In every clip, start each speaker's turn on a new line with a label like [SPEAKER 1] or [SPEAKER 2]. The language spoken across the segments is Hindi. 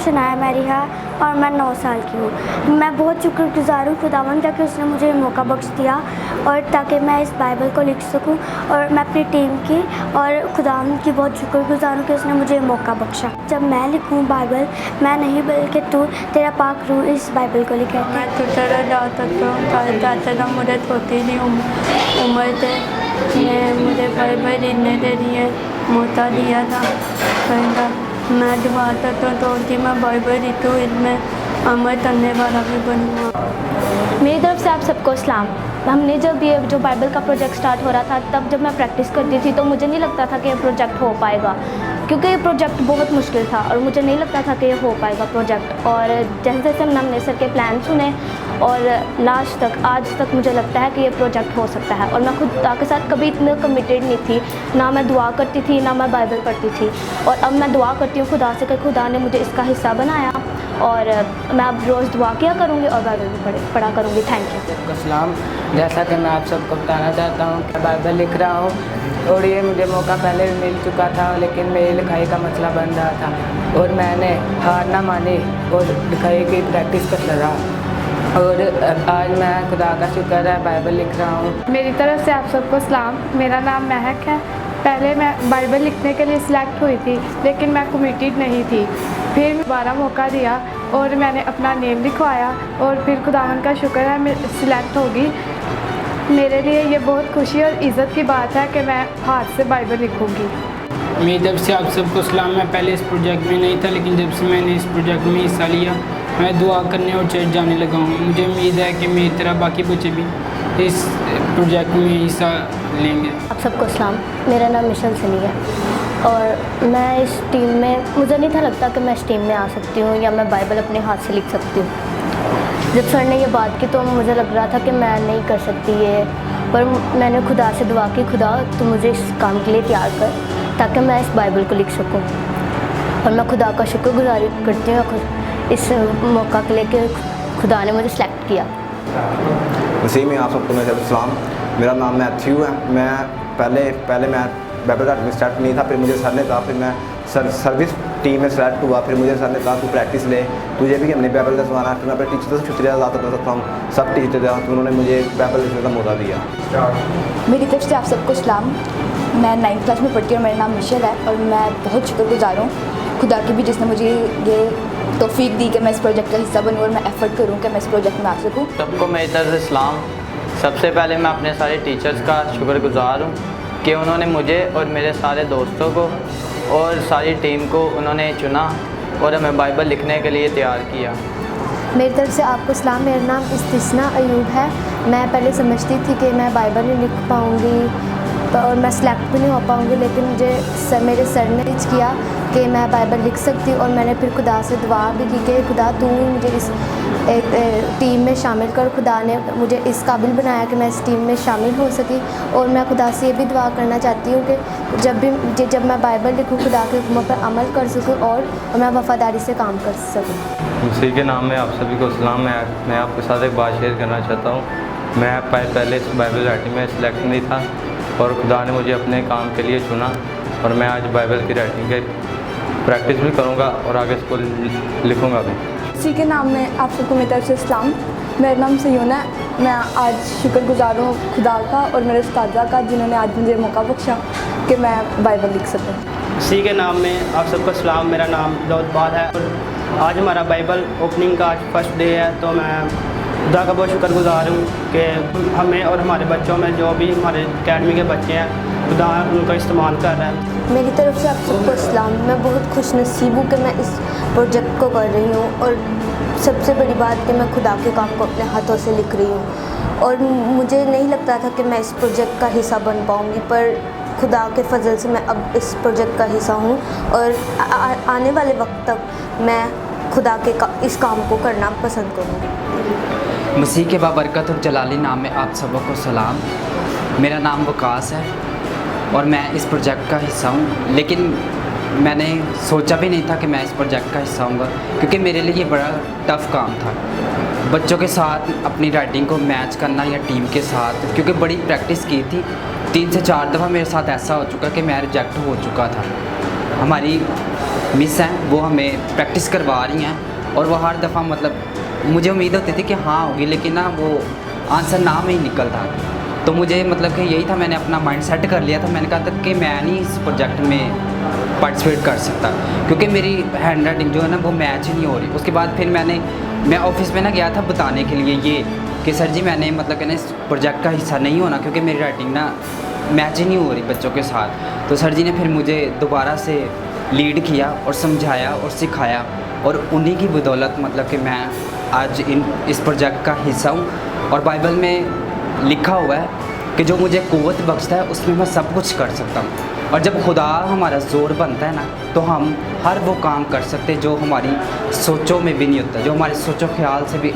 [SPEAKER 1] शनाया मैरिहा और मैं 9 साल की हूँ। मैं बहुत शुक्रगुज़ार हूँ खुदावंद का कि उसने मुझे मौका बख्श दिया और ताकि मैं इस बाइबल को लिख सकूँ, और मैं अपनी टीम की और खुदावंद की बहुत शुक्रगुज़ार हूँ कि उसने मुझे मौका बख्शा। जब मैं लिखूँ बाइबल, मैं नहीं बल्कि तू, तेरा पाक रूह इस बाइबल को लिखे।
[SPEAKER 2] मैं तो चला जाता तो मुझे होती नहीं उम्र थे, मुझे बाइबल इन्ने दे दिए मोता दिया था कहता मैं दुआता तो कि मैं बाइबल लिखूँ, इनमें अमल करने वाला भी बनूँगा।
[SPEAKER 3] मेरी तरफ से आप सबको सलाम। हमने जब ये जो बाइबल का प्रोजेक्ट स्टार्ट हो रहा था, तब जब मैं प्रैक्टिस करती थी तो मुझे नहीं लगता था कि ये प्रोजेक्ट हो पाएगा, क्योंकि ये प्रोजेक्ट बहुत मुश्किल था और मुझे नहीं लगता था कि ये हो पाएगा प्रोजेक्ट। और जैसे जैसे हमने सर के प्लान सुने और लास्ट तक आज तक मुझे लगता है कि ये प्रोजेक्ट हो सकता है। और मैं खुदा के साथ कभी इतने कमिटेड नहीं थी, ना मैं दुआ करती थी ना मैं बाइबल पढ़ती थी, और अब मैं दुआ करती हूँ खुदा से कि खुदा ने मुझे इसका हिस्सा बनाया और मैं अब रोज़ दुआ किया करूँगी और बाइबल भी पढ़ा करूँगी। Thank you.
[SPEAKER 4] अस्सलाम। जैसा कि मैं आप सबको बताना चाहता हूँ कि बाइबल लिख रहा हूँ और ये मुझे मौका पहले भी मिल चुका था, लेकिन मेरी लिखाई का मसला बन रहा था और मैंने हार ना मानी और लिखाई की प्रैक्टिस करता रहा और आज मैं खुदा का शुक्र है बाइबल लिख रहा हूँ।
[SPEAKER 5] मेरी तरफ से आप सबको सलाम। मेरा नाम महक है। पहले मैं बाइबल लिखने के लिए सिलेक्ट हुई थी, लेकिन मैं कमिटेड नहीं थी। फिर दोबारा मौका दिया और मैंने अपना नेम लिखवाया और फिर खुदावन का शुक्र है मैं सिलेक्ट होगी। मेरे लिए ये बहुत खुशी और इज़्ज़त की बात है कि मैं हाथ से बाइबल लिखूँगी।
[SPEAKER 6] मेरी तरफ से आप सबको सलाम। मैं पहले इस प्रोजेक्ट में नहीं था, लेकिन जब से मैंने इस प्रोजेक्ट में हिस्सा लिया मैं दुआ करने और चर्च जाने लगा हूँ। मुझे उम्मीद है कि मेरी तरह बाकी बच्चे भी इस प्रोजेक्ट में हिस्सा लेंगे।
[SPEAKER 3] आप सबको सलाम। मेरा नाम मिशेल सनी है और मैं इस टीम में, मुझे नहीं था लगता कि मैं इस टीम में आ सकती हूँ या मैं बाइबल अपने हाथ से लिख सकती हूँ। जब सर ने ये बात की तो मुझे लग रहा था कि मैं नहीं कर सकती ये, पर मैंने खुदा से दुआ की, खुदा तो मुझे इस काम के लिए तैयार कर ताकि मैं इस बाइबल को लिख सकूँ। और मैं खुदा का शुक्रगुजारी करती हूँ इस मौका के लिए कि खुदा ने मुझे सेलेक्ट किया।
[SPEAKER 7] मसीह में आप सबको मेरा सलाम। मेरा नाम मैथ्यू है। मैं पहले मैं बाइबल का में स्टार्ट नहीं था, फिर मुझे सर ने कहा, फिर मैं सर्विस टीम में सेलेक्ट हुआ। फिर मुझे सर ने कहा तू प्रैक्टिस ले, तुझे भी हमने बाइबल का सुनाना है। फिर मैं अपने टीचर से शुक्रिया अदा करना चाहता हूँ, सब टीचर थे उन्होंने मुझे बाइबल लिखने का मौका दिया।
[SPEAKER 8] मेरी तरफ से आप सबको सलाम। मैं 9th क्लास में पढ़ती हूँ। मेरा नाम मिशेल है और मैं बहुत शुक्रगुजार हूँ खुदा की भी, जिसने मुझे ये तौफीक दी कि मैं इस प्रोजेक्ट का हिस्सा बनूँ और मैं एफ़र्ट करूँ कि मैं इस प्रोजेक्ट में आ सकूँ।
[SPEAKER 9] सबको मेरी तरफ से सलाम। सबसे पहले मैं अपने सारे टीचर्स का शुक्रगुजार हूँ कि उन्होंने मुझे और मेरे सारे दोस्तों को और सारी टीम को उन्होंने चुना और हमें बाइबल लिखने के लिए तैयार किया।
[SPEAKER 3] मेरी तरफ से आपको सलाम। मेरा नाम इस्तिस्ना अयूब है। मैं पहले समझती थी कि मैं बाइबल नहीं लिख पाऊँगी और मैं सेलेक्ट भी नहीं हो पाऊँगी, लेकिन मुझे मेरे सर ने किया कि मैं बाइबल लिख सकती हूँ और मैंने फिर खुदा से दुआ भी की कि खुदा तू मुझे इस एक टीम में शामिल कर। खुदा ने मुझे इस काबिल बनाया कि मैं इस टीम में शामिल हो सकी। और मैं खुदा से ये भी दुआ करना चाहती हूँ कि जब मैं बाइबल लिखूँ खुदा के हुक्मों पर अमल कर सकूँ और मैं वफ़ादारी से काम कर सकूँ।
[SPEAKER 10] मसीह के नाम में आप सभी को सलाम। मैं आपके साथ एक बात शेयर करना चाहता हूँ। मैं पहले इस बाइबल राइटिंग में सिलेक्ट नहीं था और खुदा ने मुझे अपने काम के लिए चुना और मैं आज बाइबल की राइटिंग के प्रैक्टिस भी करूँगा और आगे इसको लिखूँगा भी।
[SPEAKER 8] इसी के नाम में आप सबको मेरी तरफ से सलाम। मेरा नाम सयूना है। मैं आज शुक्रगुजार हूँ खुदा का और मेरे उस्तादा का, जिन्होंने आज मुझे मौका बख्शा कि मैं बाइबल लिख सकूँ।
[SPEAKER 11] इसी के नाम में आप सबको सलाम। मेरा नाम दाऊदपाल है और आज हमारा बाइबल ओपनिंग का आज फर्स्ट डे है, तो मैं खुदा का बहुत शुक्रगुजार हूँ कि हमें और हमारे बच्चों में जो भी हमारे अकेडमी के बच्चे हैं खुदा उनका इस्तेमाल कर रहा है।
[SPEAKER 3] मेरी तरफ से आप सबको सलाम। मैं बहुत खुश नसीब हूँ कि मैं इस प्रोजेक्ट को कर रही हूँ और सबसे बड़ी बात कि मैं खुदा के काम को अपने हाथों से लिख रही हूँ। और मुझे नहीं लगता था कि मैं इस प्रोजेक्ट का हिस्सा बन पाऊँगी, पर खुदा के फजल से मैं अब इस प्रोजेक्ट का हिस्सा हूँ और आने वाले वक्त तक मैं खुदा के इस काम को करना पसंद करूँगी।
[SPEAKER 12] मसीह के बाबरकत और जलाली नाम में आप सबको सलाम। मेरा नाम वकास है और मैं इस प्रोजेक्ट का हिस्सा हूँ, लेकिन मैंने सोचा भी नहीं था कि मैं इस प्रोजेक्ट का हिस्सा हूँगा, क्योंकि मेरे लिए ये बड़ा टफ़ काम था। बच्चों के साथ अपनी राइटिंग को मैच करना या टीम के साथ, क्योंकि बड़ी प्रैक्टिस की थी। 3 से 4 दफ़ा मेरे साथ ऐसा हो चुका कि मैं रिजेक्ट हो चुका था। हमारी मिस हैं वो हमें प्रैक्टिस करवा रही हैं और वो हर दफ़ा मतलब मुझे उम्मीद होती थी कि हाँ होगी, लेकिन ना वो आंसर ना में ही निकलता। तो मुझे मतलब कि यही था, मैंने अपना माइंड सेट कर लिया था। मैंने कहा था कि मैं नहीं इस प्रोजेक्ट में पार्टिसिपेट कर सकता क्योंकि मेरी हैंड राइटिंग जो है ना वो मैच ही नहीं हो रही। उसके बाद फिर मैं ऑफिस में ना गया था बताने के लिए ये कि सर जी मैंने मतलब कि ना इस प्रोजेक्ट का हिस्सा नहीं होना क्योंकि मेरी राइटिंग ना मैच ही नहीं हो रही बच्चों के साथ। तो सर जी ने फिर मुझे दोबारा से लीड किया और समझाया और सिखाया और उन्हीं की बदौलत मतलब कि मैं आज इस प्रोजेक्ट का हिस्सा हूँ। और बाइबल में लिखा हुआ है कि जो मुझे क़ुव्वत बख्शता है उसमें मैं सब कुछ कर सकता हूँ। और जब खुदा हमारा ज़ोर बनता है ना तो हम हर वो काम कर सकते हैं जो हमारी सोचों में भी नहीं होता, जो हमारे सोचो ख्याल से भी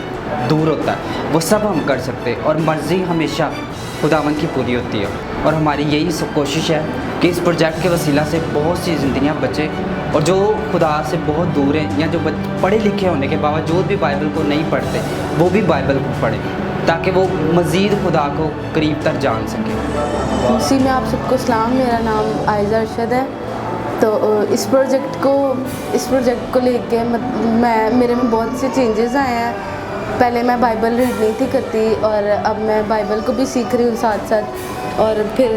[SPEAKER 12] दूर होता है, वो सब हम कर सकते हैं। और मर्ज़ी हमेशा खुदावंद की पूरी होती है। और हमारी यही कोशिश है कि इस प्रोजेक्ट के वसीला से बहुत सी ज़िंदगियाँ बचे और जो खुदा से बहुत दूर हैं या जो पढ़े लिखे होने के बावजूद भी बाइबल को नहीं पढ़ते वो भी बाइबल को पढ़ें ताकि वो मज़ीद खुदा को करीब तक जान सकें।
[SPEAKER 13] इसी में आप सबको सलाम। मेरा नाम आयज़ा अरशद है। तो इस प्रोजेक्ट को लेके मेरे में बहुत से चेंजेस आए हैं। पहले मैं बाइबल रीड नहीं थी करती और अब मैं बाइबल को भी सीख रही हूँ साथ साथ। और फिर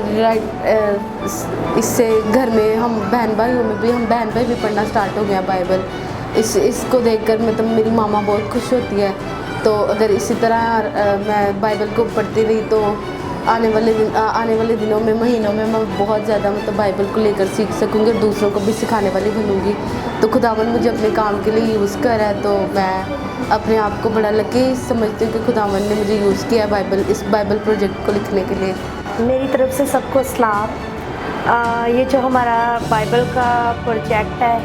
[SPEAKER 13] इससे घर में हम बहन भाई भी पढ़ना स्टार्ट हो गया बाइबल। इसको देखकर मतलब मेरी मामा बहुत खुश होती है। तो अगर इसी तरह मैं बाइबल को पढ़ती रही तो आने वाले दिनों में महीनों में मैं बहुत ज़्यादा मतलब बाइबल को लेकर सीख सकूँगी और दूसरों को भी सिखाने वाली बनूँगी। तो खुदावंद मुझे अपने काम के लिए यूज़ कर रहा है तो मैं अपने आप को बड़ा लकी समझती हूँ कि खुदावंद ने मुझे यूज़ किया इस बाइबल प्रोजेक्ट को लिखने के लिए।
[SPEAKER 14] मेरी तरफ से सबको सलाम। ये जो हमारा बाइबल का प्रोजेक्ट है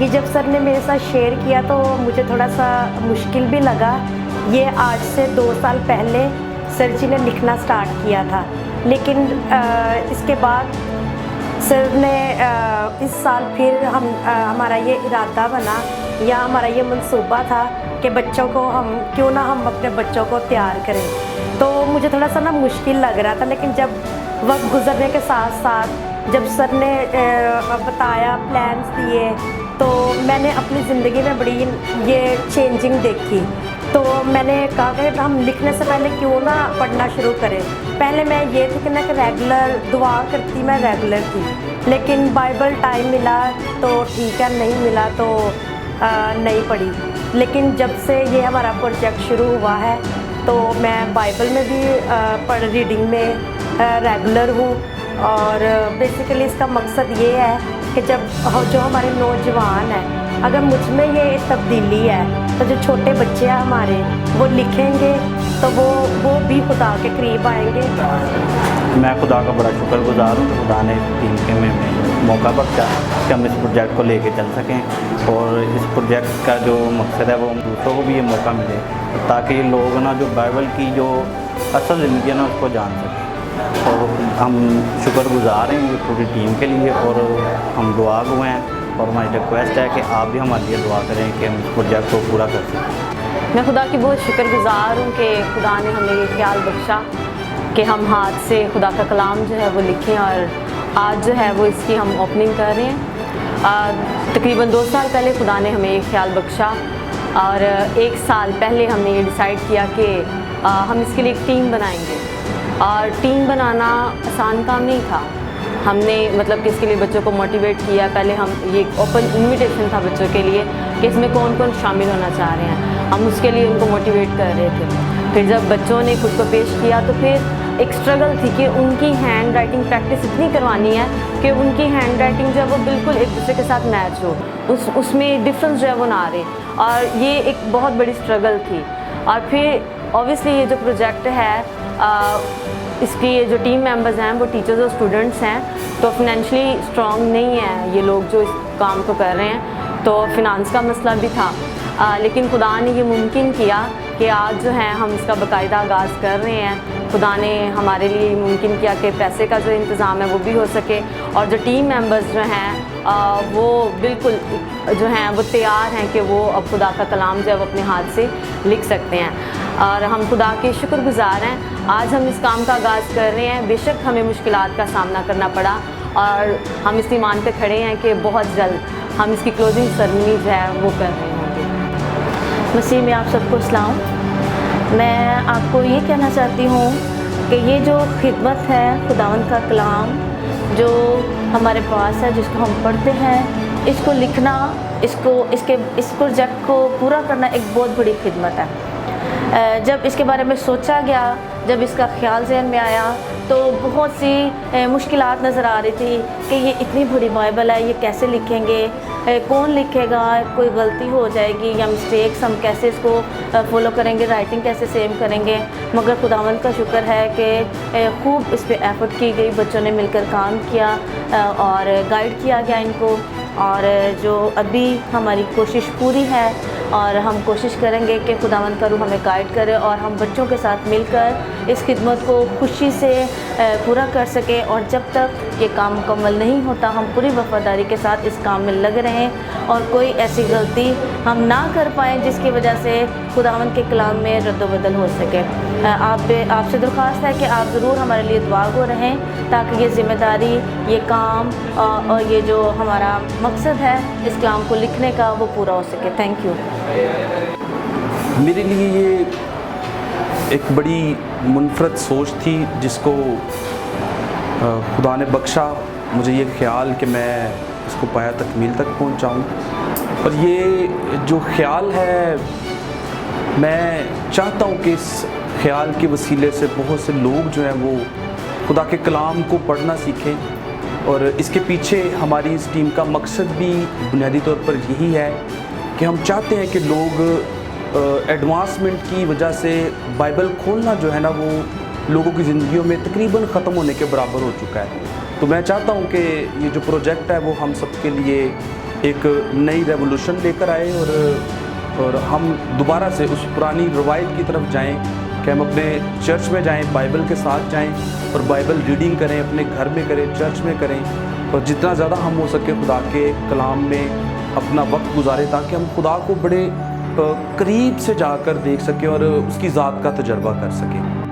[SPEAKER 14] ये जब सर ने मेरे साथ शेयर किया तो मुझे थोड़ा सा मुश्किल भी लगा। ये आज से 2 साल पहले सर जी ने लिखना स्टार्ट किया था, लेकिन इसके बाद सर ने इस साल फिर हमारा ये इरादा बना या हमारा ये मंसूबा था कि बच्चों को क्यों ना हम अपने बच्चों को तैयार करें। तो मुझे थोड़ा सा ना मुश्किल लग रहा था, लेकिन जब वक्त गुजरने के साथ साथ जब सर ने बताया, प्लान्स दिए, तो मैंने अपनी ज़िंदगी में बड़ी ये चेंजिंग देखी। तो मैंने कहा कि हम लिखने से पहले क्यों ना पढ़ना शुरू करें। पहले मैं ये थी कि ना कि रेगुलर दुआ करती, मैं रेगुलर थी, लेकिन बाइबल टाइम मिला तो ठीक है, नहीं मिला तो नहीं पढ़ी। लेकिन जब से ये हमारा प्रोजेक्ट शुरू हुआ है तो मैं बाइबल में भी रीडिंग में रेगुलर हूँ। और बेसिकली इसका मकसद ये है कि जब जो हमारे नौजवान हैं, अगर मुझ में ये तब्दीली है तो जो छोटे बच्चे हैं हमारे वो लिखेंगे तो वो भी खुदा के करीब आएंगे।
[SPEAKER 15] मैं खुदा का बड़ा शुक्रगुजार हूँ कि खुदा ने टीम के में मौका बख्शा कि हम इस प्रोजेक्ट को लेके चल सकें। और इस प्रोजेक्ट का जो मकसद है वो दूसरों को भी ये मौका मिले ताकि लोग ना जो बाइबल की जो असल ज़िंदगी है ना उसको जान सकें। और हम शुक्रगुजार हैं ये पूरी टीम के लिए और हम दुआ हुए हैं और हमारी रिक्वेस्ट है कि आप भी हमारे लिए दुआ करें कि हम इस प्रोजेक्ट को पूरा कर सकें।
[SPEAKER 16] मैं खुदा की बहुत शुक्रगुजार हूँ कि खुदा ने हमें ये ख्याल बख्शा कि हम हाथ से खुदा का कलाम जो है वो लिखें और आज जो है वो इसकी हम ओपनिंग कर रहे हैं। तकरीबन 2 साल पहले खुदा ने हमें ये ख्याल बख्शा और 1 साल पहले हमने ये डिसाइड किया कि हम इसके लिए एक टीम बनाएंगे। और टीम बनाना आसान काम नहीं था। हमने मतलब कि इसके लिए बच्चों को मोटिवेट किया। पहले हम ये ओपन इनविटेशन था बच्चों के लिए कि इसमें कौन कौन शामिल होना चाह रहे हैं, हम उसके लिए उनको मोटिवेट कर रहे थे। फिर जब बच्चों ने खुद को पेश किया तो फिर एक स्ट्रगल थी कि उनकी हैंड राइटिंग प्रैक्टिस इतनी करवानी है कि उनकी हैंड राइटिंग जो है वो बिल्कुल एक दूसरे के साथ मैच हो, उसमें डिफरेंस जो है वो ना आ रहे। और ये एक बहुत बड़ी स्ट्रगल थी। और फिर ऑब्वियसली ये जो प्रोजेक्ट है इसकी ये जो टीम मेंबर्स हैं वो टीचर्स और स्टूडेंट्स हैं, तो फिनेंशियली स्ट्रॉन्ग नहीं है ये लोग जो इस काम को कर रहे हैं, तो फिनांस का मसला भी था। लेकिन खुदा ने ये मुमकिन किया कि आज जो है हम इसका बाकायदा आगाज़ कर रहे हैं। खुदा ने हमारे लिए ये मुमकिन किया कि पैसे का जो इंतज़ाम है वो भी हो सके और जो टीम मेंबर्स जो हैं वो बिल्कुल जो हैं वो तैयार हैं कि वो अब खुदा का कलाम जो है वो अपने हाथ से लिख सकते हैं। और हम खुदा के शुक्रगुजार हैं आज हम इस काम का आगाज़ कर रहे हैं। बेशक हमें मुश्किलात का सामना करना पड़ा और हम इस ईमान पे खड़े हैं कि बहुत जल्द हम इसकी क्लोजिंग सेरेमनी जो है वो कर रहे होंगे।
[SPEAKER 3] मसीह में आप सबको सलाम। मैं आपको ये कहना चाहती हूँ कि ये जो खिदमत है खुदावंद का कलाम जो हमारे पास है, जिसको हम पढ़ते हैं, इसको लिखना, इस प्रोजेक्ट को पूरा करना एक बहुत बड़ी खिदमत है। जब इसके बारे में सोचा गया, जब इसका ख्याल ज़हन में आया तो बहुत सी मुश्किलात नज़र आ रही थी कि ये इतनी बड़ी बाइबल है, ये कैसे लिखेंगे, कौन लिखेगा, कोई गलती हो जाएगी या मिस्टेक्स, हम कैसे इसको फॉलो करेंगे, राइटिंग कैसे सेम करेंगे। मगर खुदावंद का शुक्र है कि खूब इस पे एफर्ट की गई, बच्चों ने मिलकर काम किया और गाइड किया गया इनको। और जो अभी हमारी कोशिश पूरी है और हम कोशिश करेंगे कि खुदावंद का रूह हमें गाइड करे और हम बच्चों के साथ मिलकर इस खिदमत को खुशी से पूरा कर सकें। और जब तक ये काम मुकम्मल नहीं होता हम पूरी वफ़ादारी के साथ इस काम में लग रहें और कोई ऐसी गलती हम ना कर पाएँ जिसकी वजह से खुदावंद के कलाम में रद्द-ओ-बदल हो सके। आपसे दरख्वास्त है कि आप ज़रूर हमारे लिए दुआ गो रहें ताकि ये ज़िम्मेदारी, ये काम और ये जो हमारा मकसद है इस कलाम को लिखने का वो पूरा हो सके। Thank you.
[SPEAKER 17] मेरे लिए ये एक बड़ी मुनफरद सोच थी जिसको खुदा ने बख्शा मुझे ये ख्याल कि मैं इसको पाया तकमील तक पहुंचाऊं। और ये जो ख्याल है, मैं चाहता हूं कि इस ख्याल के वसीले से बहुत से लोग जो हैं वो खुदा के कलाम को पढ़ना सीखें। और इसके पीछे हमारी इस टीम का मकसद भी बुनियादी तौर पर यही है कि हम चाहते हैं कि लोग एडवांसमेंट की वजह से बाइबल खोलना जो है ना वो लोगों की ज़िंदगियों में तकरीबन ख़त्म होने के बराबर हो चुका है। तो मैं चाहता हूँ कि ये जो प्रोजेक्ट है वो हम सब के लिए एक नई रेवोल्यूशन लेकर आए और हम दोबारा से उस पुरानी रवायत की तरफ जाएं कि हम अपने चर्च में जाएं, बाइबल के साथ जाएं और बाइबल रीडिंग करें, अपने घर में करें, चर्च में करें और जितना ज़्यादा हम हो सके खुदा के कलाम में अपना वक्त गुजारें ताकि हम खुदा को बड़े करीब से जाकर देख सकें और उसकी ज़ात का तजर्बा कर सकें।